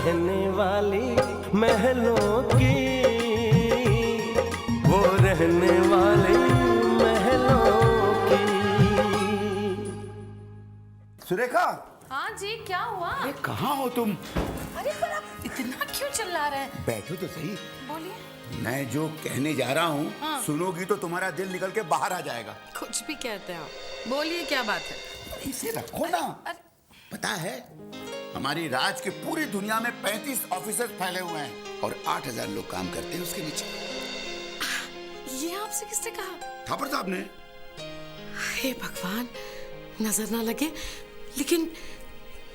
रहने वाली महलों की, वो रहने वाली महलों की। सुरेखा। हाँ जी, क्या हुआ? अरे कहाँ हो तुम? अरे पर आप इतना क्यों चिल्ला रहे हैं? बैठो तो सही। बोलिए। मैं जो कहने जा रहा हूँ, हाँ। सुनोगी तो तुम्हारा दिल निकल के बाहर आ जाएगा। कुछ भी कहते हैं आप। बोलिए क्या बात है? इसे रखो ना। पता है, हमारी राज की पूरी दुनिया में 35 ऑफिसर्स फैले हुए हैं और 8000 लोग काम करते हैं उसके नीचे। ये आपसे किसने कहा? थापर साहब ने। हे भगवान, नजर ना लगे। लेकिन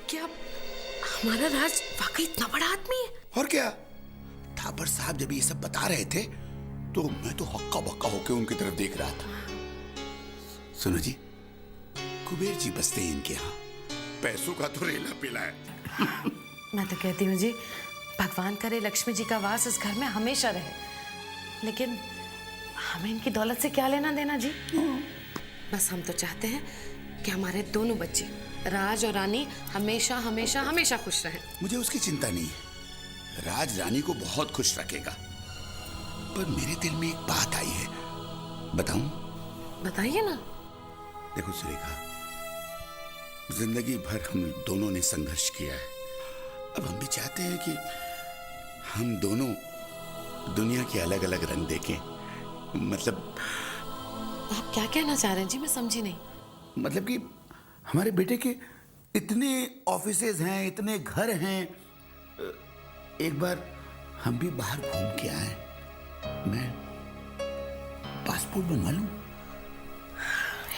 क्या हमारा राज वाकई इतना बड़ा आदमी है? और क्या, थापर साहब जब ये सब बता रहे थे तो मैं तो हक्का बक्का होके उनकी तरफ देख रहा था। सुनो जी, कुबेर जी बसते हैं इनके यहाँ, पैसों का तो रेला पीला है। मैं तो कहती हूँ जी, भगवान करे लक्ष्मी जी का वास इस घर में हमेशा रहे, लेकिन हमें इनकी दौलत से क्या लेना देना जी। बस हम तो चाहते हैं कि हमारे दोनों बच्चे राज और रानी हमेशा हमेशा हमेशा खुश रहें। मुझे उसकी चिंता नहीं है, राज रानी को बहुत खुश रखेगा। पर मेरे दिल में एक बात आई है, बताऊं? बताइए ना। देखो सुरेखा, जिंदगी भर हम दोनों ने संघर्ष किया है। अब हम भी चाहते हैं कि हम दोनों दुनिया के अलग अलग रंग देखें। मतलब आप क्या कहना चाह रहे हैं जी? मैं समझी नहीं। मतलब कि हमारे बेटे के इतने ऑफिसेज हैं, इतने घर हैं, एक बार हम भी बाहर घूम के आए। मैं पासपोर्ट बनवा लूं?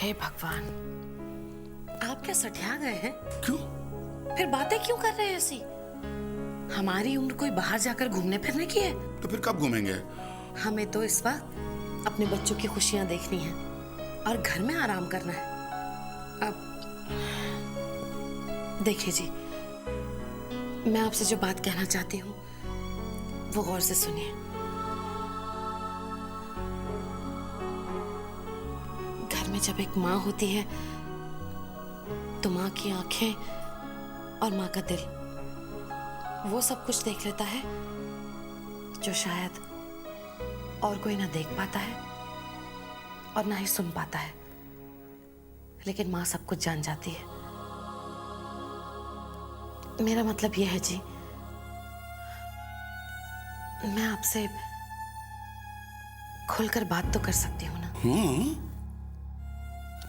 हे भगवान, आप क्या सठिया गए हैं? क्यों? फिर बातें क्यों कर रहे हैं ऐसी? हमारी उम्र कोई बाहर जाकर घूमने फिरने की है? तो फिर कब घूमेंगे? हमें तो इस वक्त अपने बच्चों की खुशियां देखनी है और घर में आराम करना है। अब देखिए जी, मैं आपसे जो बात कहना चाहती हूँ वो गौर से सुनिए। घर में जब एक माँ होती है तो माँ की आंखें और माँ का दिल वो सब कुछ देख लेता है जो शायद और कोई ना देख पाता है और ना ही सुन पाता है, लेकिन माँ सब कुछ जान जाती है। मेरा मतलब यह है जी, मैं आपसे खुलकर बात तो कर सकती हूँ ना?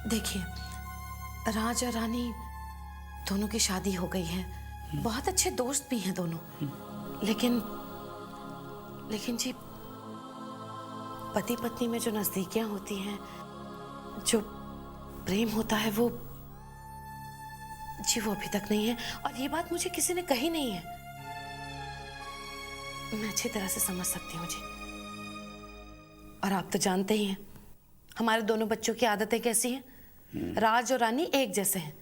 देखिए, राज और रानी दोनों की शादी हो गई है, बहुत अच्छे दोस्त भी हैं दोनों, लेकिन जी पति पत्नी में जो नजदीकियां होती हैं, जो प्रेम होता है, वो अभी तक नहीं है। और ये बात मुझे किसी ने कही नहीं है। मैं अच्छी तरह से समझ सकती हूँ जी। और आप तो जानते ही हैं हमारे दोनों बच्चों की आदतें कैसी हैं। राज और रानी एक जैसे हैं,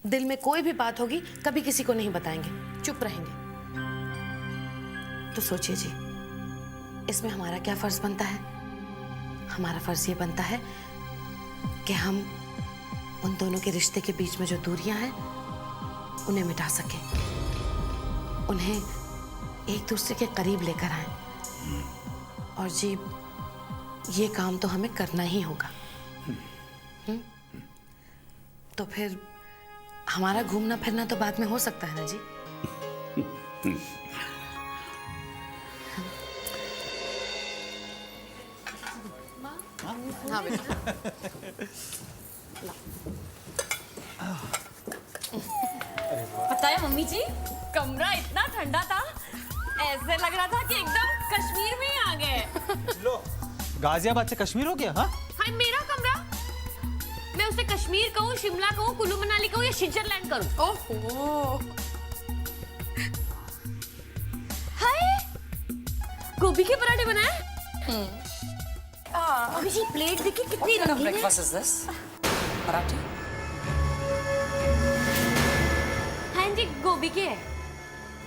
दिल में कोई भी बात होगी कभी किसी को नहीं बताएंगे, चुप रहेंगे। तो सोचिए जी, इसमें हमारा क्या फर्ज बनता है? हमारा फर्ज ये बनता है कि हम उन दोनों के रिश्ते के बीच में जो दूरियां हैं उन्हें मिटा सके, उन्हें एक दूसरे के करीब लेकर आए। और जी, ये काम तो हमें करना ही होगा। तो फिर हमारा घूमना फिरना तो बाद में हो सकता है ना जी? हाँ बेटा। पता है मम्मी जी, कमरा इतना ठंडा था, ऐसे लग रहा था कि एकदम कश्मीर में ही आ गए। लो, गाजियाबाद से कश्मीर हो गया? हाँ हाय, मेरा कमरा, मैं उसे कश्मीर कहूँ, शिमला कहूँ, कुल्लू मनाली कहूँ या स्विट्जरलैंड करूँ? ओहो, हाय, गोभी के पराठे बनाए। मम्मी जी, प्लेट देखिए कितनी रंगीन है। Breakfast is this? पराठे? हाँ जी, गोभी के है।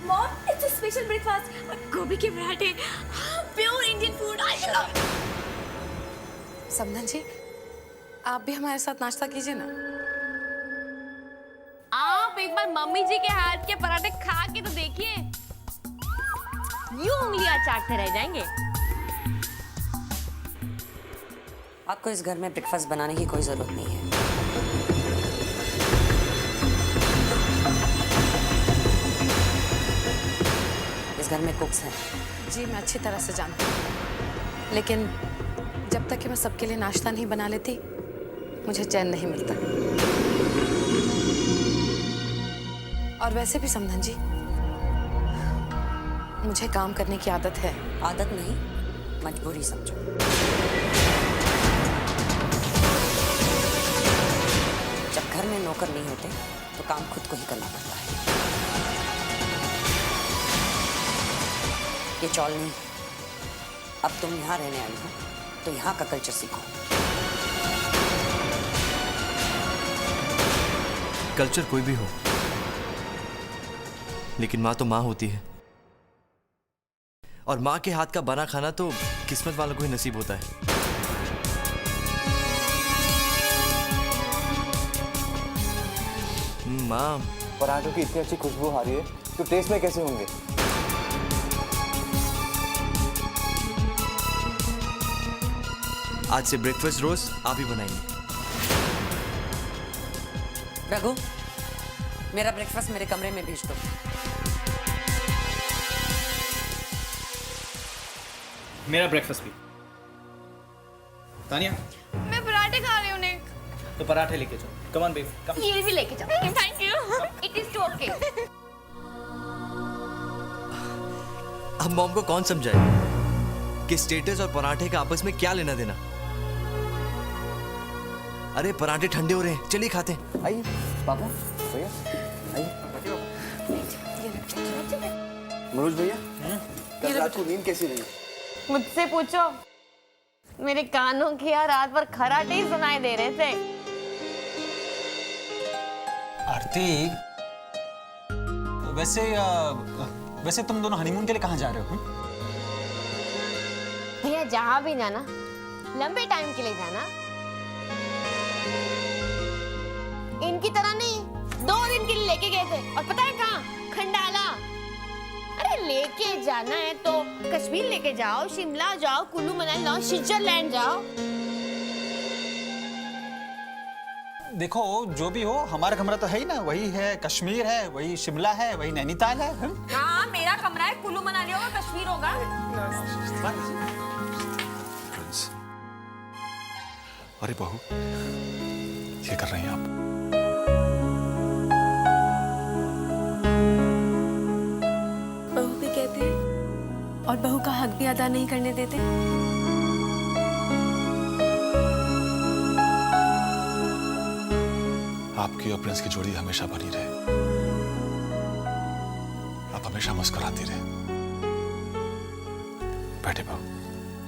Mom, it's a special breakfast, गोभी के पराठे, pure Indian food, I love it. समधन जी, आप भी हमारे साथ नाश्ता कीजिए ना। आप एक बार मम्मी जी के हाथ के पराठे खा के तो देखिए, यूं उंगलियां चाटते रह जाएंगे। आपको इस घर में ब्रेकफास्ट बनाने की कोई जरूरत नहीं है। इस घर में कुक्स हैं। जी मैं अच्छी तरह से जानती हूँ, लेकिन जब तक कि मैं सबके लिए नाश्ता नहीं बना लेती मुझे चैन नहीं मिलता। और वैसे भी समधन जी, मुझे काम करने की आदत है। आदत नहीं, मजबूरी समझो। जब घर में नौकर नहीं होते तो काम खुद को ही करना पड़ता है। ये चौल नहीं, अब तुम यहाँ रहने आई हो तो यहाँ का कल्चर सीखो। कल्चर कोई भी हो, लेकिन माँ तो माँ होती है, और माँ के हाथ का बना खाना तो किस्मत वालों को ही नसीब होता है। माँ, पराठों की इतनी अच्छी खुशबू आ रही है तो टेस्ट में कैसे होंगे? आज से ब्रेकफास्ट रोज आप ही बनाएंगे। रघु, मेरा ब्रेकफास्ट मेरे कमरे में भेज दो। मेरा ब्रेकफास्ट भी। तानिया, मैं पराठे खा रही हूँ निक। तो पराठे लेके जाओ। Come on baby, come. ये भी लेके जाओ। Thank you. It is too okay. अब मॉम को कौन समझाए कि स्टेटस और पराठे का आपस में क्या लेना देना। अरे पराठे ठंडे हो रहे हैं, चलिए खाते हैं। आइए पापा, भैया आइए। मनोज भैया, कल रात को नींद कैसी रही? मुझसे पूछो, मेरे कानों की यार रात भर खराटे ही सुनाई दे रहे थे। आरती, वैसे तुम दोनों हनीमून के लिए कहाँ जा रहे हो? भैया जहाँ भी जाना लंबे टाइम के लिए जाना, इनकी तरह नहीं 2 दिन के लिए लेके गए थे। और पता है कहाँ? खंडाला। अरे लेके जाना है तो कश्मीर लेके जाओ, शिमला जाओ, कुल्लू मनाली जाओ, स्विट्जरलैंड जाओ। देखो जो भी हो, हमारा कमरा तो है ही ना, वही है कश्मीर है, वही शिमला है, वही नैनीताल है। हाँ मेरा कमरा है, कुल्लू मनाली होगा, कश्मीर होगा। अरे बहू, ये कर रही हैं आप? बहू भी कहते हैं और बहू का हक भी अदा नहीं करने देते। आपकी और प्रिंस की जोड़ी हमेशा बनी रहे, आप हमेशा मुस्कुराती रहे। बैठे बहू।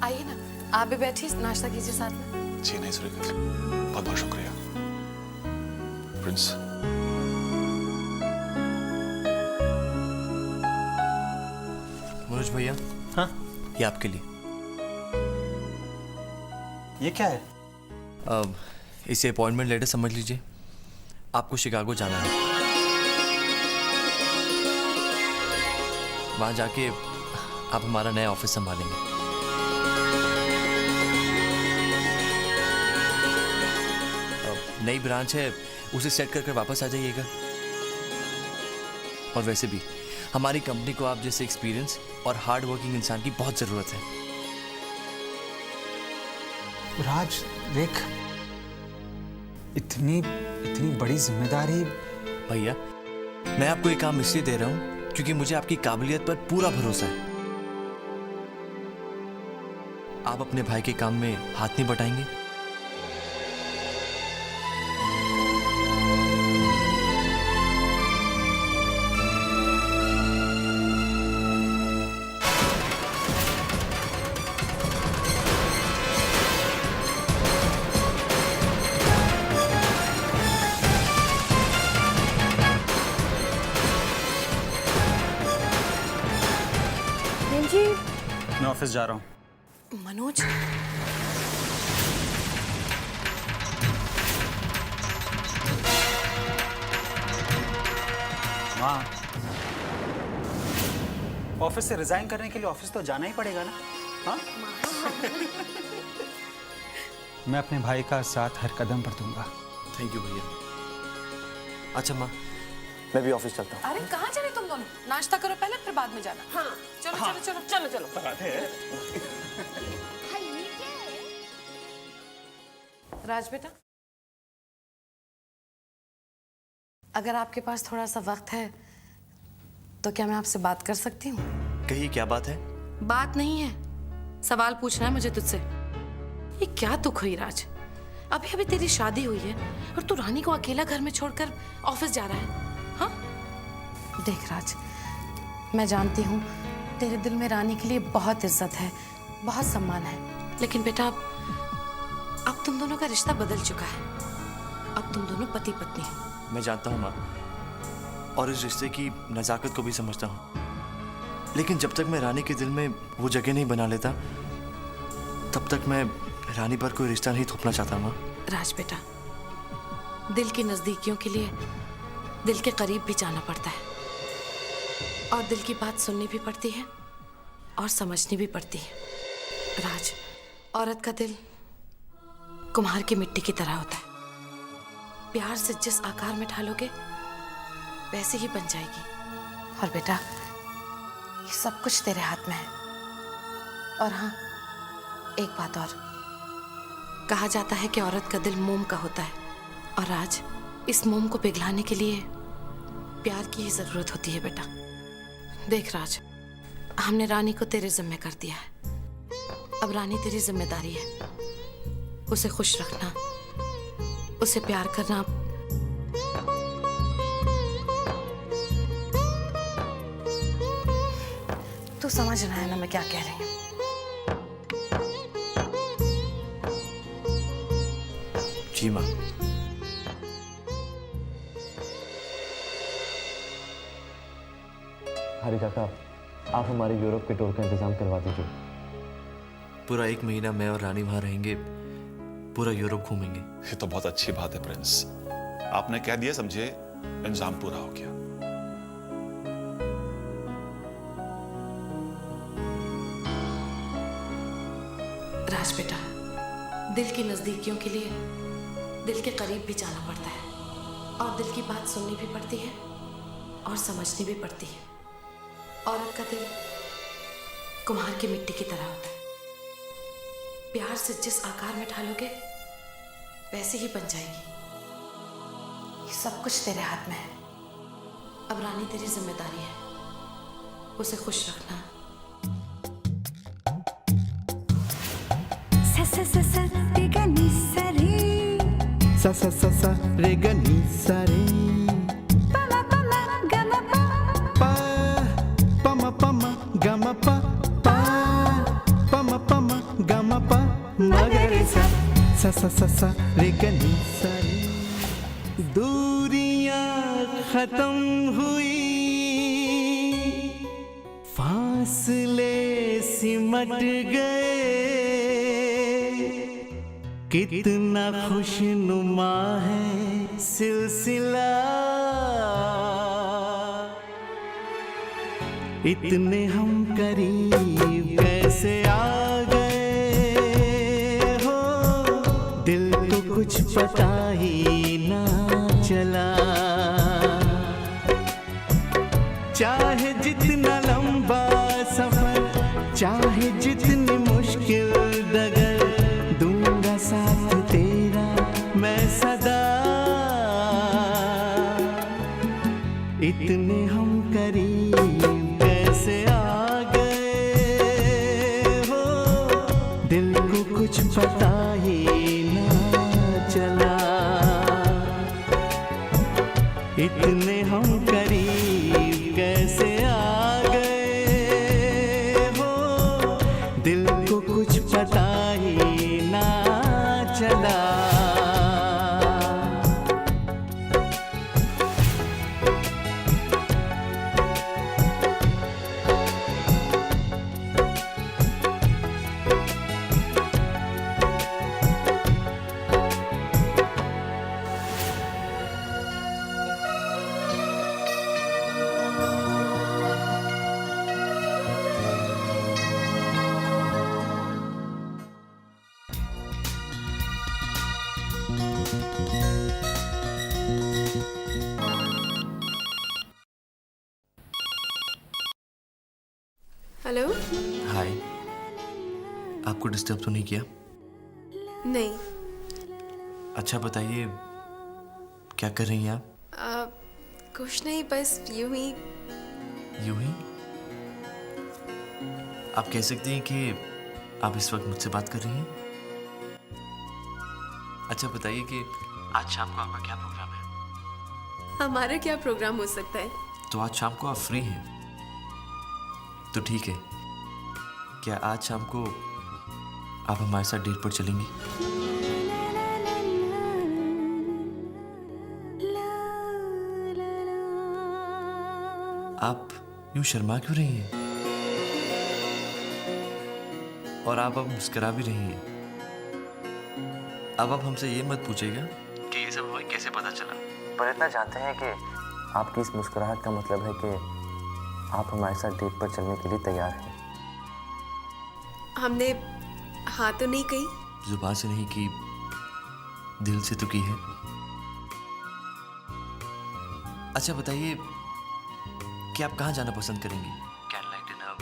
आइए ना, आप भी बैठिए, नाश्ता कीजिए साथ में। जी नहीं सुरेखा, बहुत बहुत शुक्रिया। प्रिंस, मनोज भैया, हाँ, ये आपके लिए। ये क्या है? अब इसे अपॉइंटमेंट लेटर समझ लीजिए। आपको शिकागो जाना है, वहां जाके आप हमारा नया ऑफिस संभालेंगे। नई ब्रांच है, उसे सेट कर वापस आ जाइएगा। और वैसे भी हमारी कंपनी को आप जैसे एक्सपीरियंस और हार्ड वर्किंग इंसान की बहुत जरूरत है। राज देख, इतनी बड़ी जिम्मेदारी। भैया, मैं आपको ये काम इसलिए दे रहा हूं क्योंकि मुझे आपकी काबिलियत पर पूरा भरोसा है। आप अपने भाई के काम में हाथ नहीं बटाएंगे? मैं ऑफिस जा रहा हूँ। मनोज, माँ, ऑफिस से रिजाइन करने के लिए ऑफिस तो जाना ही पड़ेगा ना। हाँ मैं अपने भाई का साथ हर कदम पर दूंगा। थैंक यू भैया। अच्छा माँ, मैं भी ऑफिस चलता हूँ। अरे कहाँ चले तुम दोनों? नाश्ता करो पहले, फिर बाद में जाना। हाँ चलो चलो चलो चलो चलो। हाँ, ये क्या है? राज बेटा, अगर आपके पास थोड़ा सा वक्त है तो क्या मैं आपसे बात कर सकती हूँ? कही क्या बात है? बात नहीं है, सवाल पूछना है मुझे तुझसे। ये क्या दुख हुई राज? अभी अभी तेरी शादी हुई है और तू रानी को अकेला घर में छोड़कर ऑफिस जा रहा है। हाँ देख राज, मैं जानती हूँ तेरे दिल में रानी के लिए बहुत इज्जत है, बहुत सम्मान है, लेकिन बेटा अब तुम दोनों का रिश्ता बदल चुका है। अब तुम दोनों पति पत्नी हो। मैं जानता हूँ माँ, और इस रिश्ते की नज़ाकत को भी समझता हूँ, लेकिन जब तक मैं रानी के दिल में वो जगह नहीं बना लेता तब तक मैं रानी पर कोई रिश्ता नहीं थोपना चाहता माँ। राज बेटा, दिल की नजदीकियों के लिए दिल के करीब भी जाना पड़ता है, और दिल की बात सुननी भी पड़ती है और समझनी भी पड़ती है। राज, औरत का दिल कुम्हार की मिट्टी की तरह होता है, प्यार से जिस आकार में ढालोगे वैसे ही बन जाएगी। और बेटा, ये सब कुछ तेरे हाथ में है। और हाँ, एक बात और, कहा जाता है कि औरत का दिल मोम का होता है, और आज इस मोम को पिघलाने के लिए प्यार की ही जरूरत होती है बेटा। देख राज, हमने रानी को तेरे जिम्मे कर दिया है, अब रानी तेरी जिम्मेदारी है। उसे खुश रखना, उसे प्यार करना। तू समझ रहा है ना मैं क्या कह रही हूँ? जी माँ। हरी काका, आप हमारे यूरोप के टूर का इंतजाम करवा दीजिए। पूरा 1 महीना मैं और रानी वहाँ रहेंगे, पूरा यूरोप घूमेंगे। ये तो बहुत अच्छी बात है प्रिंस, आपने कह दिया समझे, इंतजाम पूरा हो गया। राज बेटा, दिल की नजदीकियों के लिए दिल के करीब भी जाना पड़ता है, और दिल की बात सुननी भी पड़ती है और समझनी भी पड़ती है। औरत का दिल कुम्हार की मिट्टी की तरह होता है, प्यार से जिस आकार में ढालोगे वैसे ही बन जाएगी। ये सब कुछ तेरे हाथ में है, अब रानी तेरी जिम्मेदारी है, उसे खुश रखना। सा सा सा सा रे ग नी सा रे पा प म ग म प पा प म ग म प म ग रे सा सा सा सा रे ग नी सा रे। दूरियां खत्म हुई, फासले सिमट गए, कितना खुशनुमा है सिलसिला, इतने हम करीब कैसे आ गए हो, दिल को कुछ पता ही ना चला। चाहे जितना लंबा सफर, चाहे जितनी मुश्किल डगर, दूंगा साथ तेरा मैं सदा, इतने हम करीब कैसे आ गए हो, दिल को कुछ पता ही ना चला, इतने हम करीब कैसे आ गए हो, दिल को कुछ पता ही ना चला। हेलो। हाय, आपको डिस्टर्ब तो नहीं किया? नहीं। अच्छा बताइए, क्या कर रही हैं आप? कुछ नहीं, बस यूं ही। यूं ही? आप कह सकती हैं कि आप इस वक्त मुझसे बात कर रही हैं? अच्छा बताइए कि आज शाम को आपका क्या प्रोग्राम है? हमारा क्या प्रोग्राम हो सकता है? तो आज शाम को आप फ्री हैं? तो ठीक है, क्या आज शाम को आप हमारे साथ डेट पर चलेंगी? आप यूं शर्मा क्यों रही हैं? और आप अब मुस्कुरा भी रही हैं। अब आप हमसे ये मत पूछेगा कि ये सब हमें कैसे पता चला, पर इतना जानते हैं कि आपकी इस मुस्कुराहट का मतलब है कि आप हमारे साथ डेट पर चलने के लिए तैयार हैं। हमने हाँ तो नहीं कही? जुबान से नहीं की, दिल से तो की है। अच्छा बताइए कि आप कहाँ जाना पसंद करेंगी? कैंडललाइट डिनर,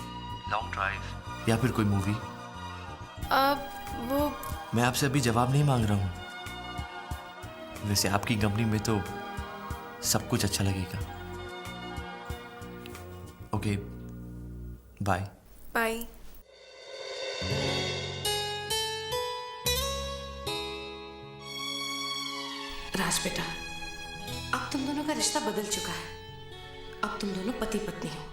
लॉन्ग ड्राइव या फिर कोई मूवी? वो मैं आपसे अभी जवाब नहीं मांग रहा हूँ। वैसे आपकी कंपनी में तो सब कुछ अच्छा लगेगा। Okay, bye. बाय। राज बेटा, अब तुम दोनों का रिश्ता बदल चुका है। अब तुम दोनों पति पत्नी हो।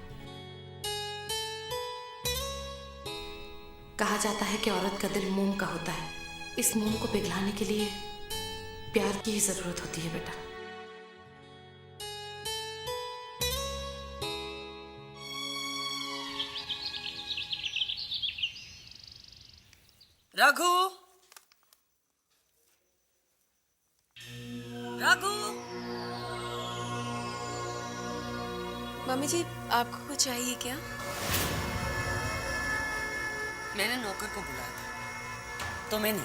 कहा जाता है कि औरत का दिल मोम का होता है। इस मोम को पिघलाने के लिए प्यार की ही जरूरत होती है बेटा। रघु, रघु। मम्मी जी, आपको कुछ चाहिए क्या? मैंने नौकर को बुलाया था, तो मैंने,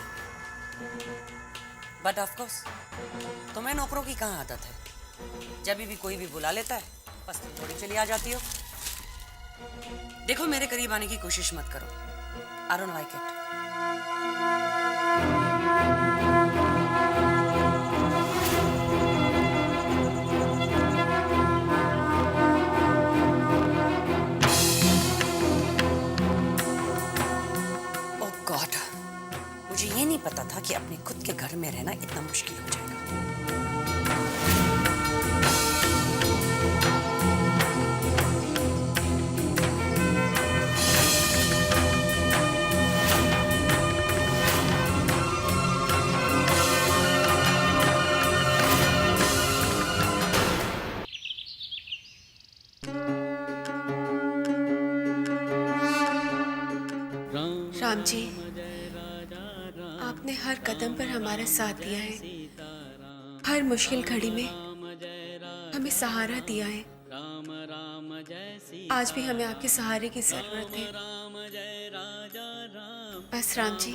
बट ऑफ कोर्स तुम्हें नौकरों की कहाँ आदत है? जब भी कोई भी बुला लेता है बस तुम थोड़ी चली आ जाती हो। देखो, मेरे करीब आने की कोशिश मत करो। I don't like it. मुझे ये नहीं पता था कि अपने खुद के घर में रहना इतना मुश्किल हो जाएगा। राम जी, आपने हर कदम पर हमारा साथ दिया है। हर मुश्किल घड़ी में हमें सहारा दिया है। आज भी हमें आपके सहारे की जरूरत है। बस राम जी,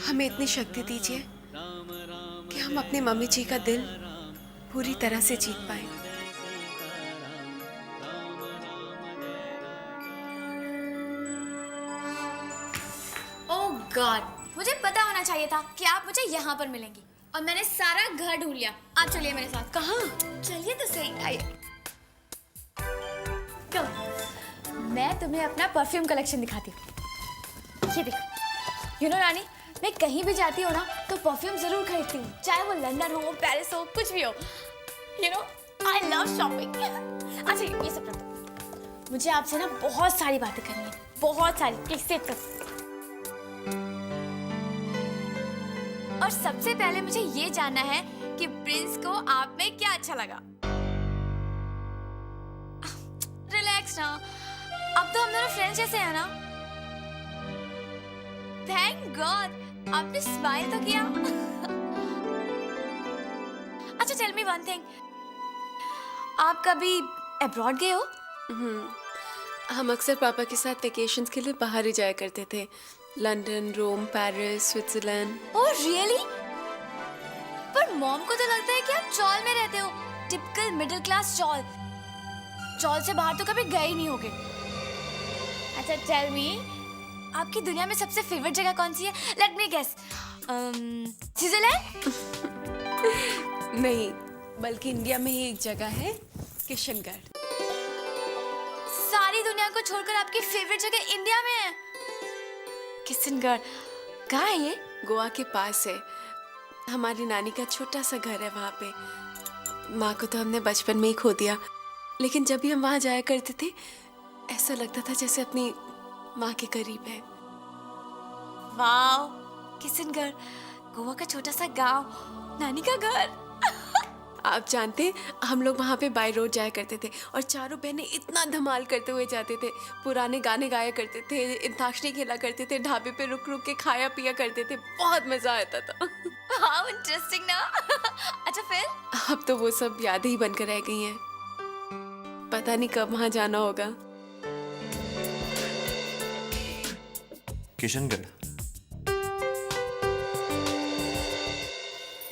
हमें इतनी शक्ति दीजिए कि हम अपने मम्मी जी का दिल पूरी तरह से जीत पाए। ओह गॉड, मुझे पता होना चाहिए था कि आप मुझे यहाँ पर मिलेंगी, और मैंने सारा घर ढूंढ लिया। आप चलिए मेरे साथ। कहाँ? चलिए तो सही। आइए। मैं तुम्हें अपना परफ्यूम कलेक्शन दिखाती हूँ। ये देखो। रानी, मैं कहीं भी जाती हूँ ना तो परफ्यूम जरूर खरीदती हूँ, चाहे वो लंदन हो, पेरिस हो, कुछ भी हो। I love shopping. अच्छा, ये सब रख दो। मुझे आपसे ना बहुत सारी बातें करनी है, बहुत सारी। प्लीज सिट करो। और सबसे पहले मुझे ये जानना है कि प्रिंस को आप में क्या अच्छा लगा। रिलैक्स ना, अब तो हम दोनों फ्रेंड्स जैसे हैं ना। थैंक गॉड, आपने स्माइल तो किया। अच्छा, टेल मी वन थिंग, आप कभी अब्रॉड गए हो? हम अक्सर पापा के साथ वेकेशंस के लिए बाहर ही जाया करते थे। लंदन, रोम, पेरिस, स्विट्जरलैंड। Oh really? पर मॉम को तो लगता है कि आप चॉल में रहते हो, typical middle class chawl. Chawl से बाहर तो कभी गए ही नहीं होगे। अच्छा टेल मी, आपकी दुनिया में सबसे फेवरेट जगह कौन सी है? Let me guess, Switzerland? नहीं, बल्कि इंडिया में ही एक जगह है, किशनगढ़। सारी दुनिया को छोड़कर आपकी फेवरेट जगह इंडिया में है? किशनगढ़ कहाँ है ये? गोवा के पास है। हमारी नानी का छोटा सा घर है वहाँ पे। माँ को तो हमने बचपन में ही खो दिया, लेकिन जब भी हम वहाँ जाया करते थे ऐसा लगता था जैसे अपनी माँ के करीब है। वाओ, किशनगढ़, गोवा का छोटा सा गांव, नानी का घर। आप जानते हैं, हम लोग वहाँ पे बाय रोड जाया करते थे और चारों बहनें इतना धमाल करते हुए जाते थे। पुराने गाने गाया करते थे, अंताक्षरी खेला करते थे, ढाबे पे रुक रुक के खाया पिया करते थे। बहुत मजा आता था। हाउ इंटरेस्टिंग ना। अच्छा फिर? अब तो वो सब यादें ही बनकर रह गई हैं। पता नहीं कब वहाँ जाना होगा। किशनगढ़।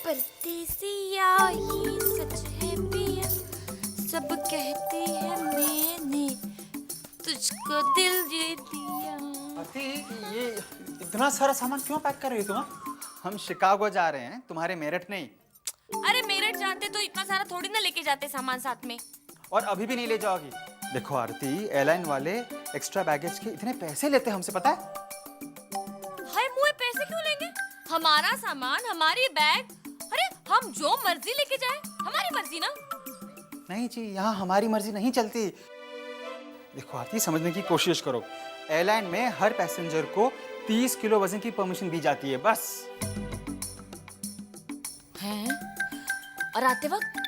परदेसिया ये सच है पिया, सब कहते हैं मैंने तुझको दिल दे दिया। आरती, ये इतना सारा सामान क्यों पैक कर रही हो तुम? हम शिकागो जा रहे हैं, तुम्हारे मेरठ नहीं। अरे मेरठ जाते तो इतना सारा थोड़ी ना लेके जाते सामान साथ में। और अभी भी नहीं ले जाओगी। देखो आरती, एयरलाइन वाले एक्स्ट्रा बैगेज के इतने पैसे लेते हमसे, पता है? हाय मुझे पैसे क्यों लेंगे? हमारा सामान, हमारी बैग, अरे हम जो मर्जी लेके जाए, हमारी मर्जी ना। नहीं जी, यहाँ हमारी मर्जी नहीं चलती। देखो आरती, समझने की कोशिश करो। एयरलाइन में हर पैसेंजर को 30 किलो वजन की परमिशन दी जाती है, बस। हैं? और आते वक्त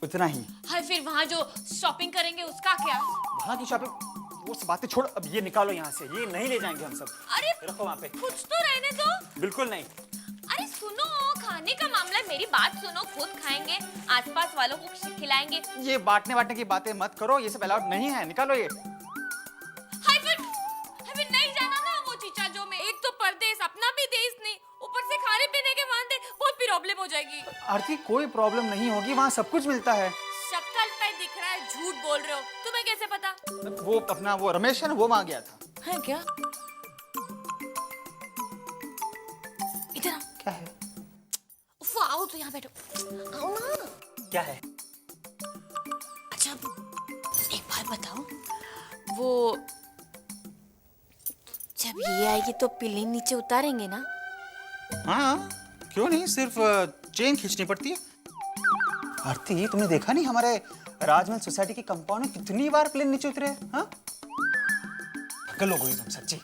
उतना ही। हाय फिर वहाँ जो शॉपिंग करेंगे उसका क्या? वहाँ की शॉपिंग, वो सब बातें छोड़, अब ये निकालो यहाँ से। ये नहीं ले जाएंगे हम सब। अरे रखो वहाँ पे। कुछ तो रहने दो। बिल्कुल नहीं। अरे सुनो, खाने का मामला है, मेरी बात सुनो। खुद खाएंगे, आसपास वालों को खिलाएंगे। ये बांटने की बातें मत करो, ये सब अलाउड नहीं है। निकालो ये। हाय फिर नहीं जाना ना वो चीचा जो में। एक तो परदेश, अपना भी देश नहीं, ऊपर से खाने पीने के वांदे, बहुत प्रॉब्लम हो जाएगी। आरती, कोई प्रॉब्लम नहीं होगी, वहाँ सब कुछ मिलता है। शक्ल पे दिख रहा है, झूठ बोल रहे हो। तुम्हें कैसे पता? वो अपना वो रमेश है ना, वो वहाँ गया था। है क्या? इधर आओ। क्या है? उफ, आओ तो यहाँ बैठो। आओ ना। क्या है? अच्छा एक बात बताओ, वो जब ये आएगी तो पिल्ली नीचे उतारेंगे ना? हाँ, क्यों नहीं, सिर्फ चेन खींचनी पड़ती है। आरती, तुमने देखा नहीं हमारे राजमहल सोसाइटी के कंपाउंड में कितनी बार प्लेन नीचे उतरे हैं? हाँ? पागल हो गई तुम सच्ची।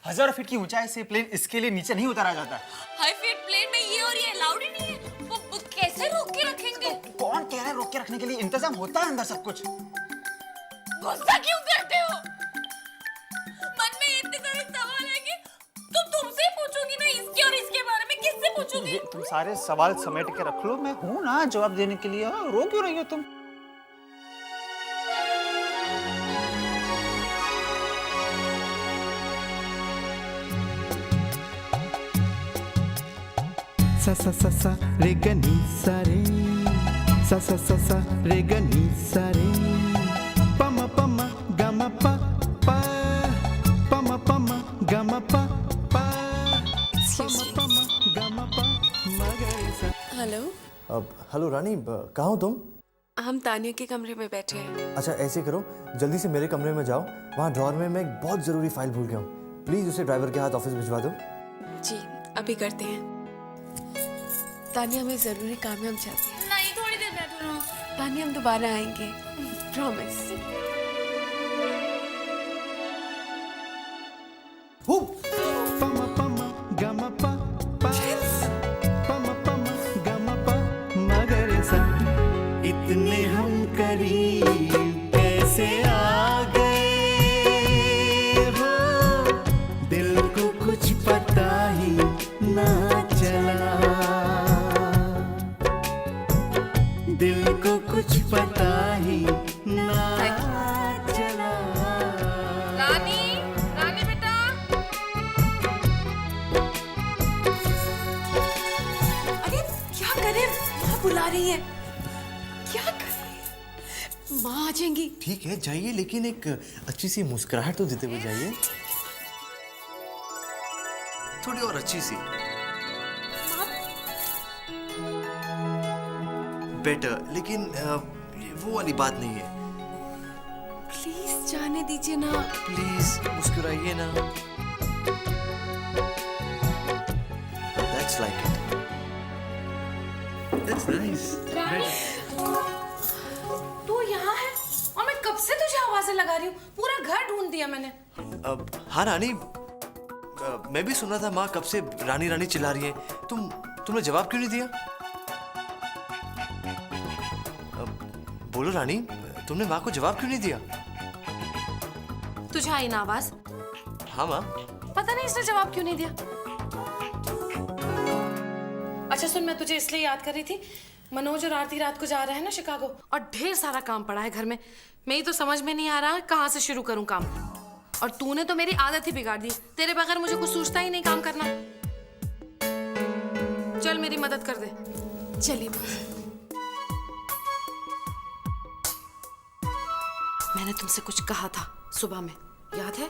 1000 फीट की ऊंचाई से प्लेन इसके लिए नीचे नहीं उतारा जाता। हाई फीट प्लेन में ये और ये अलाउड ही नहीं है। वो कैसे रोक के रखेंगे? तो कौन कह रहा है रोक के रखने के लिए? इंतजाम होता है अंदर सब कुछ। गुस्सा क्यों करते हो? मन में इतने सारे सवाल है कि तुमसे पूछूंगी ना, इसके और इसके बारे में किससे पूछूंगी? तुम सारे सवाल समेट के रख लो, मैं हूं ना जवाब देने के लिए। रो क्यों रही हो तुम? सा सा सा सा रे ग नी सा रे, सा सा सा सा रे ग नी सा रे, प म प म ग म प प, प म प म ग म प प, प म प म ग म प म ग रे सा। हेलो। हेलो रानी, कहाँ हो तुम? हम तानिया के कमरे में बैठे हैं। अच्छा ऐसे करो, जल्दी से मेरे कमरे में जाओ। वहाँ ड्रॉर में मैं एक बहुत ज़रूरी फाइल भूल गया हूँ। प्लीज़ उसे ड्राइवर के हाथ ऑफिस भिजवा दो। जी अभी करते हैं। तानिया, हमें ज़रूरी काम है, हम चलते हैं। नहीं, थोड़ी देर बैठो ना। तानिया, हम दोबारा आएंगे, प्रॉमिस। प म प म ग म प प, प म प म ग म प म ग रे सा। इतने हम करीब कैसे आ गए हो, दिल को कुछ पता ही ना चला, दिल को कुछ पता ही ना चला। रानी, रानी बेटा। अरे क्या करे, वहाँ बुला रही है। क्या कर रही है? माँ आ जाएंगी। ठीक है जाइए, लेकिन एक अच्छी सी मुस्कुराहट तो देते हुए जाइए। थोड़ी और अच्छी सी। बेटर, लेकिन वो वाली बात नहीं है। प्लीज जाने दीजिए ना। प्लीज मुस्कुराइए ना। That's like it. That's nice. तू यहाँ है और मैं कब से तुझे आवाजें लगा रही हूँ, पूरा घर ढूंढ दिया मैंने। हाँ रानी, मैं भी सुना था माँ कब से रानी रानी चिल्ला रही है। तुमने जवाब क्यों नहीं दिया? बोलो रानी, तुमने माँ को जवाब क्यों नहीं दिया? तुझे आई ना आवाज? हाँ माँ। पता नहीं इसने जवाब क्यों नहीं दिया। अच्छा सुन, मैं तुझे इसलिए याद कर रही थी, मनोज और आरती रात को जा रहे हैं ना शिकागो, और ढेर सारा काम पड़ा है घर में। मेरी तो समझ में नहीं आ रहा कहाँ से शुरू करूँ काम। और तूने तो मेरी आदत ही बिगाड़ दी, तेरे बगैर मुझे कुछ सूझता ही नहीं काम करना। चल मेरी मदद कर दे। चलिए। मैंने तुमसे कुछ कहा था सुबह में, याद है?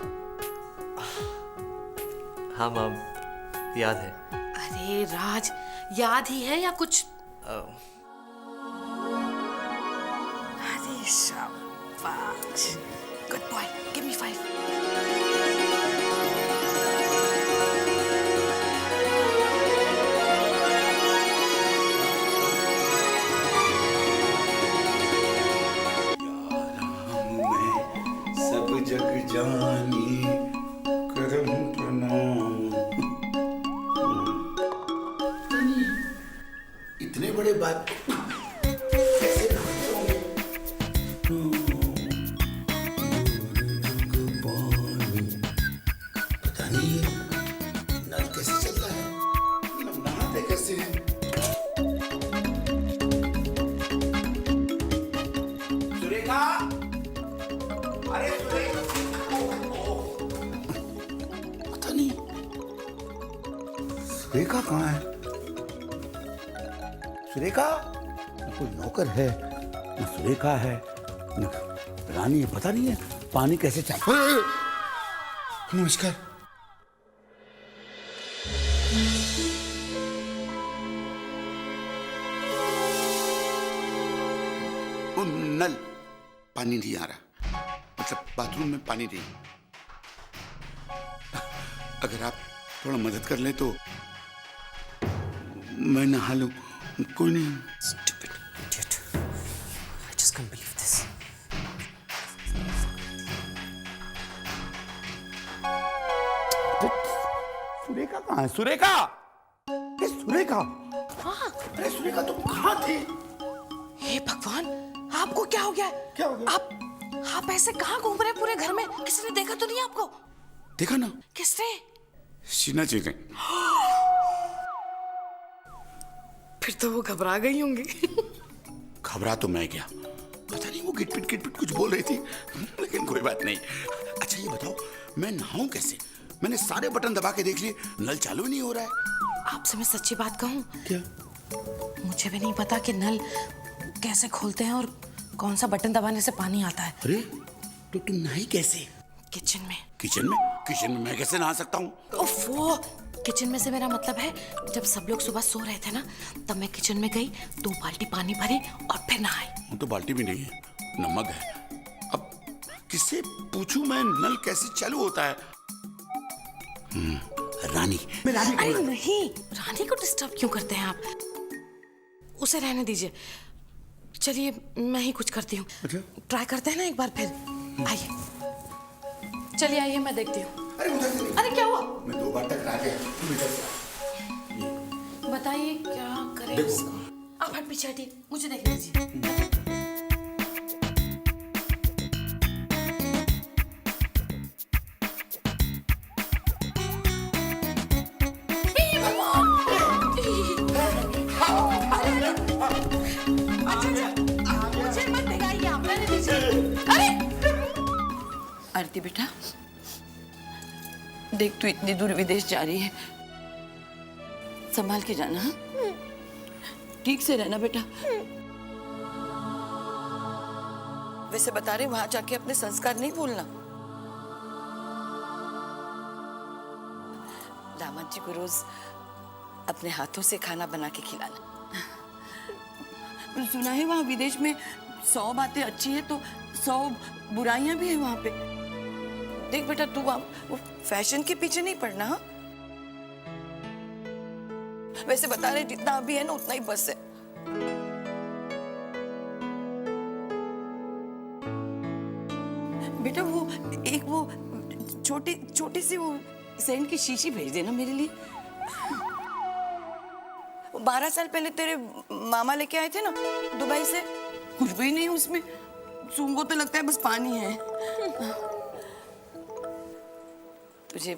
हाँ माँ, याद है। अरे राज, याद ही है या कुछ? अरे शाबाश, गुड बॉय, गिव मी 5। सब जग जानी करम प्रणाम। इतने बड़े बात कैसे होंगे? पता नहीं है नल कैसे चलता है, नहाते कैसे हैं? सुरेखा, अरे पता नहीं सुरेखा कहाँ है? सुरेखा, न कोई नौकर है, न सुरेखा है, न रानी है, पता नहीं है पानी कैसे चलता है। नमस्कार। वो नल पानी नहीं आ रहा, मतलब बाथरूम में पानी नहीं। अगर आप थोड़ा मदद कर ले तो मैं नहा लूं। कोई नहीं। Stupid idiot. I just can't believe this. Surekha कहाँ है? सुरेखा, अरे सुरेखा, हाँ, अरे सुरेखा तुम कहाँ थी? हे भगवान, आपको क्या हो गया? क्या हो गया? आप ऐसे कहाँ घूम रहे हैं पूरे घर में? किसी ने देखा तो नहीं आपको? देखा ना? किसने? शीना जी ने। फिर तो वो घबरा गई होंगी। घबरा तो मैं गया, पता नहीं वो गिटपिट कुछ बोल रही थी, लेकिन कोई बात नहीं। अच्छा ये बताओ, मैं नहाऊं कैसे? मैंने सारे बटन दबा के देख लिए, नल चालू ही नहीं हो रहा है। आपसे मैं सच्ची बात कहूं? क्या? मुझे भी नहीं पता कि नल कैसे खोलते हैं और कौन सा बटन दबाने से पानी आता है। अरे तो तुम नहाई कैसे? किचन में। किचन में? किचन में मैं कैसे नहा सकता हूँ? ओफो, किचन में से मेरा मतलब है जब सब लोग सुबह सो रहे थे ना, तब मैं किचन में गई, 2 बाल्टी पानी भरी और फिर नहाई। वो तो बाल्टी भी नहीं है, नमक है। अब किससे पूछूं मैं नल कैसे चालू होता है? रानी, मैं रानी को। अरे नहीं, रानी को डिस्टर्ब क्यों करते हैं आप? उसे रहने दीजिए। चलिए मैं ही कुछ करती हूँ। अच्छा? ट्राई करते हैं ना एक बार फिर। आइए, चलिए आइए, मैं देखती हूँ। अरे उधर से नहीं। अरे क्या हुआ? मैं 2 बार टकरा गया, तुम इधर से। बताइए क्या करें देखो। इसको? आप हट पीछे हटिए, मुझे देखने दीजिए। मुझे मत भगाइए आप, रहने दीजिए। अरे आरती बेटा, देख तू इतनी दूर विदेश जा रही है, संभाल के जाना। हाँ? ठीक से रहना बेटा। वैसे बता रहे वहां जाके अपने संस्कार नहीं भूलना। दामाद जी को रोज अपने हाथों से खाना बना के खिलाना। सुना है वहां विदेश में 100 बातें अच्छी है तो 100 बुराइयां भी है वहां पे। देख बेटा तू वो फैशन के पीछे नहीं पड़ना। हाँ वैसे बता रहे जितना अभी है ना उतना ही बस है। बेटा वो छोटी सी वो सेंट की शीशी भेज देना मेरे लिए। 12 साल पहले तेरे मामा लेके आए थे ना दुबई से, कुछ भी नहीं उसमें, सूंघो तो लगता है बस पानी है। तुझे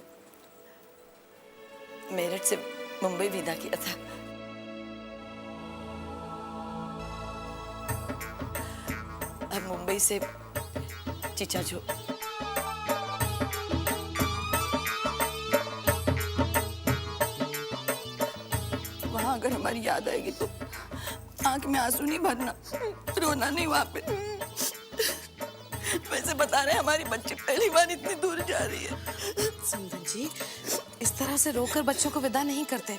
मेरठ से मुंबई विदा किया था। अब मुंबई से चीचा जो वहां अगर हमारी याद आएगी तो आंख में आंसू नहीं भरना, रोना नहीं वहां पे। वैसे बता रहे हमारी बच्ची पहली बार इतनी दूर जा रही है। समधन जी इस तरह से रोकर बच्चों को विदा नहीं करते।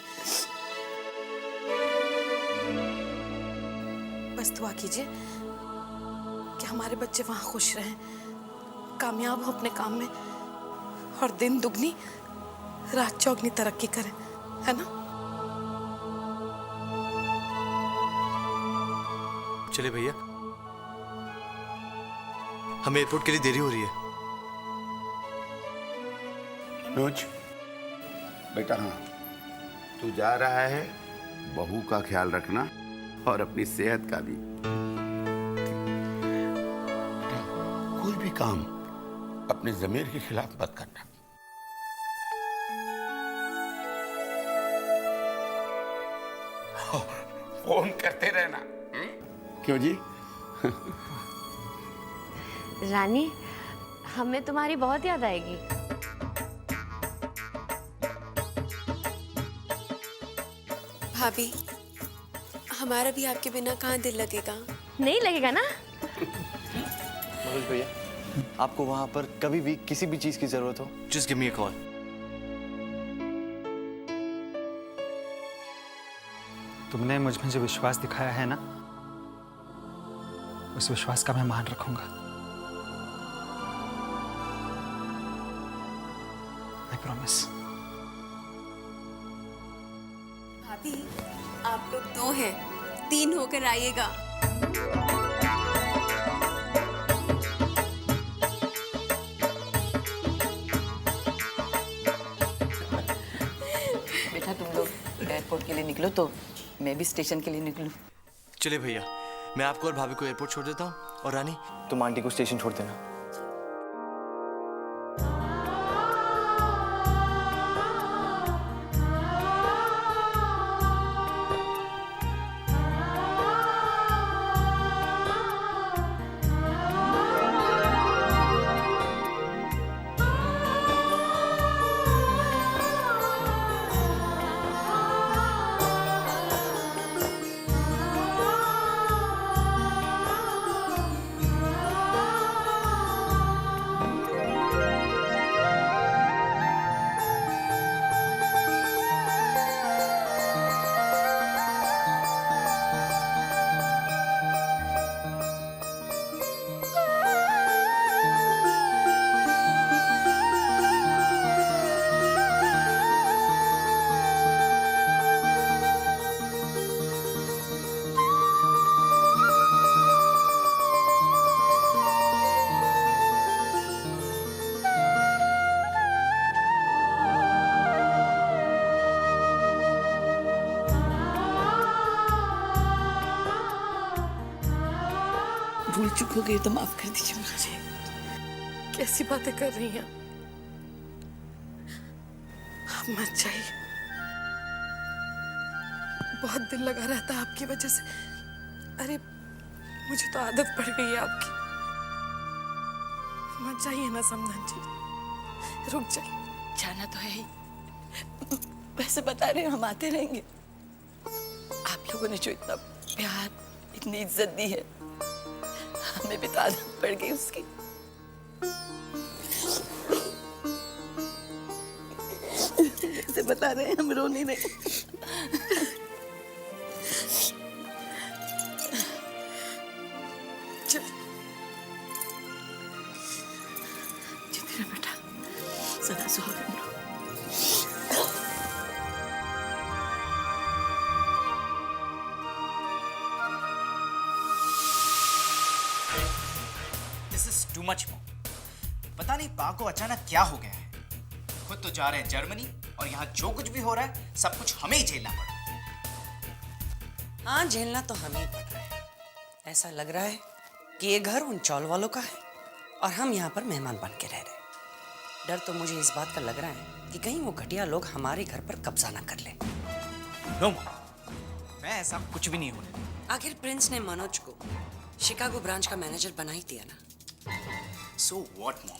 बस दुआ कीजिए कि हमारे बच्चे वहां खुश रहें, कामयाब हो अपने काम में और दिन दुगनी रात चौगनी तरक्की करें, है ना? चले भैया, हमें एयरपोर्ट के लिए देरी हो रही है। मनोज बेटा, हाँ तू जा रहा है, बहू का ख्याल रखना और अपनी सेहत का भी। बेटा कोई भी काम अपने ज़मीर के खिलाफ मत करना। फोन करते रहना। क्यों जी? रानी हमें तुम्हारी बहुत याद आएगी। भाभी हमारा भी आपके बिना कहाँ दिल लगेगा? नहीं लगेगा ना? मनोज भैया, आपको वहां पर कभी भी किसी भी चीज की जरूरत हो, just give me a call. तुमने मुझ में जो विश्वास दिखाया है ना, उस विश्वास का मैं मान रखूंगा। I promise. भाभी आप लोग 2 हैं, 3 होकर आइएगा। बेटा तुम लोग एयरपोर्ट के लिए निकलो तो मैं भी स्टेशन के लिए निकलूं। चले भैया, मैं आपको और भाभी को एयरपोर्ट छोड़ देता हूँ, और रानी तुम आंटी को स्टेशन छोड़ देना। भूल चुक हो गई तो माफ कर दीजिए मुझे। कैसी बातें कर रही हैं? आप मत जाइए, बहुत दिल लगा रहता है आपकी वजह से। अरे मुझे तो आदत पड़ गई है आपकी। मत जाइए ना समधन जी, रुक जाइए। जाना तो है ही, वैसे बता रहे हम आते रहेंगे। आप लोगों ने जो इतना प्यार, इतनी इज्जत दी है, हमें भी तो आदत पड़ गई उसकी। जैसे बता रहे हैं हम रोने नहीं। चल जीते रह बेटा, सदा सुहागन रहो। This is too much mom. पता नहीं पा को अचानक क्या हो गया है। खुद तो जा रहे हैं जर्मनी और यहाँ जो कुछ भी हो रहा है सब कुछ हमें ही झेलना पड़ रहा है। हाँ, झेलना तो हमें ही पड़ रहा है। ऐसा लग रहा है कि ये घर उन चौल वालों का है और हम यहाँ पर मेहमान बन के रह रहे हैं। डर तो मुझे इस बात का लग रहा है कि कहीं वो घटिया लोग हमारे घर पर कब्जा ना कर ले। नो मॉम, मैं ऐसा कुछ भी नहीं होने दूंगा। आखिर प्रिंस ने मनोज को शिकागो ब्रांच का मैनेजर बना ही दिया ना। सो व्हाट मॉम,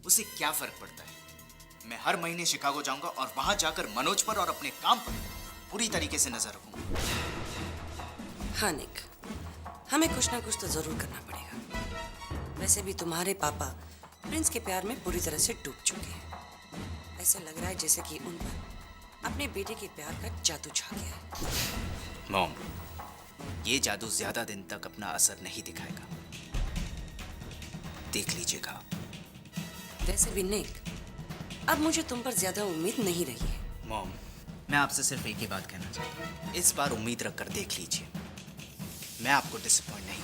उससे क्या फर्क पड़ता है? मैं हर महीने शिकागो जाऊंगा और वहां जाकर मनोज पर और अपने काम पर पूरी तरीके से नजर रखूंगा। हाँ निक, हमें कुछ ना कुछ तो जरूर करना पड़ेगा। वैसे भी तुम्हारे पापा प्रिंस के प्यार में पूरी तरह से डूब चुके हैं। ऐसा लग रहा है जैसे कि उन पर अपने बेटे के प्यार का जादू छा गया है। मॉम, ये जादू ज्यादा दिन तक अपना असर नहीं दिखाएगा, देख लीजिएगा। वैसे भी निक, अब मुझे तुम पर ज्यादा उम्मीद नहीं रही है। मॉम, मैं आपसे सिर्फ एक ही बात कहना चाहता हूँ, इस बार उम्मीद रखकर देख लीजिए, मैं आपको डिसअपॉइंट नहीं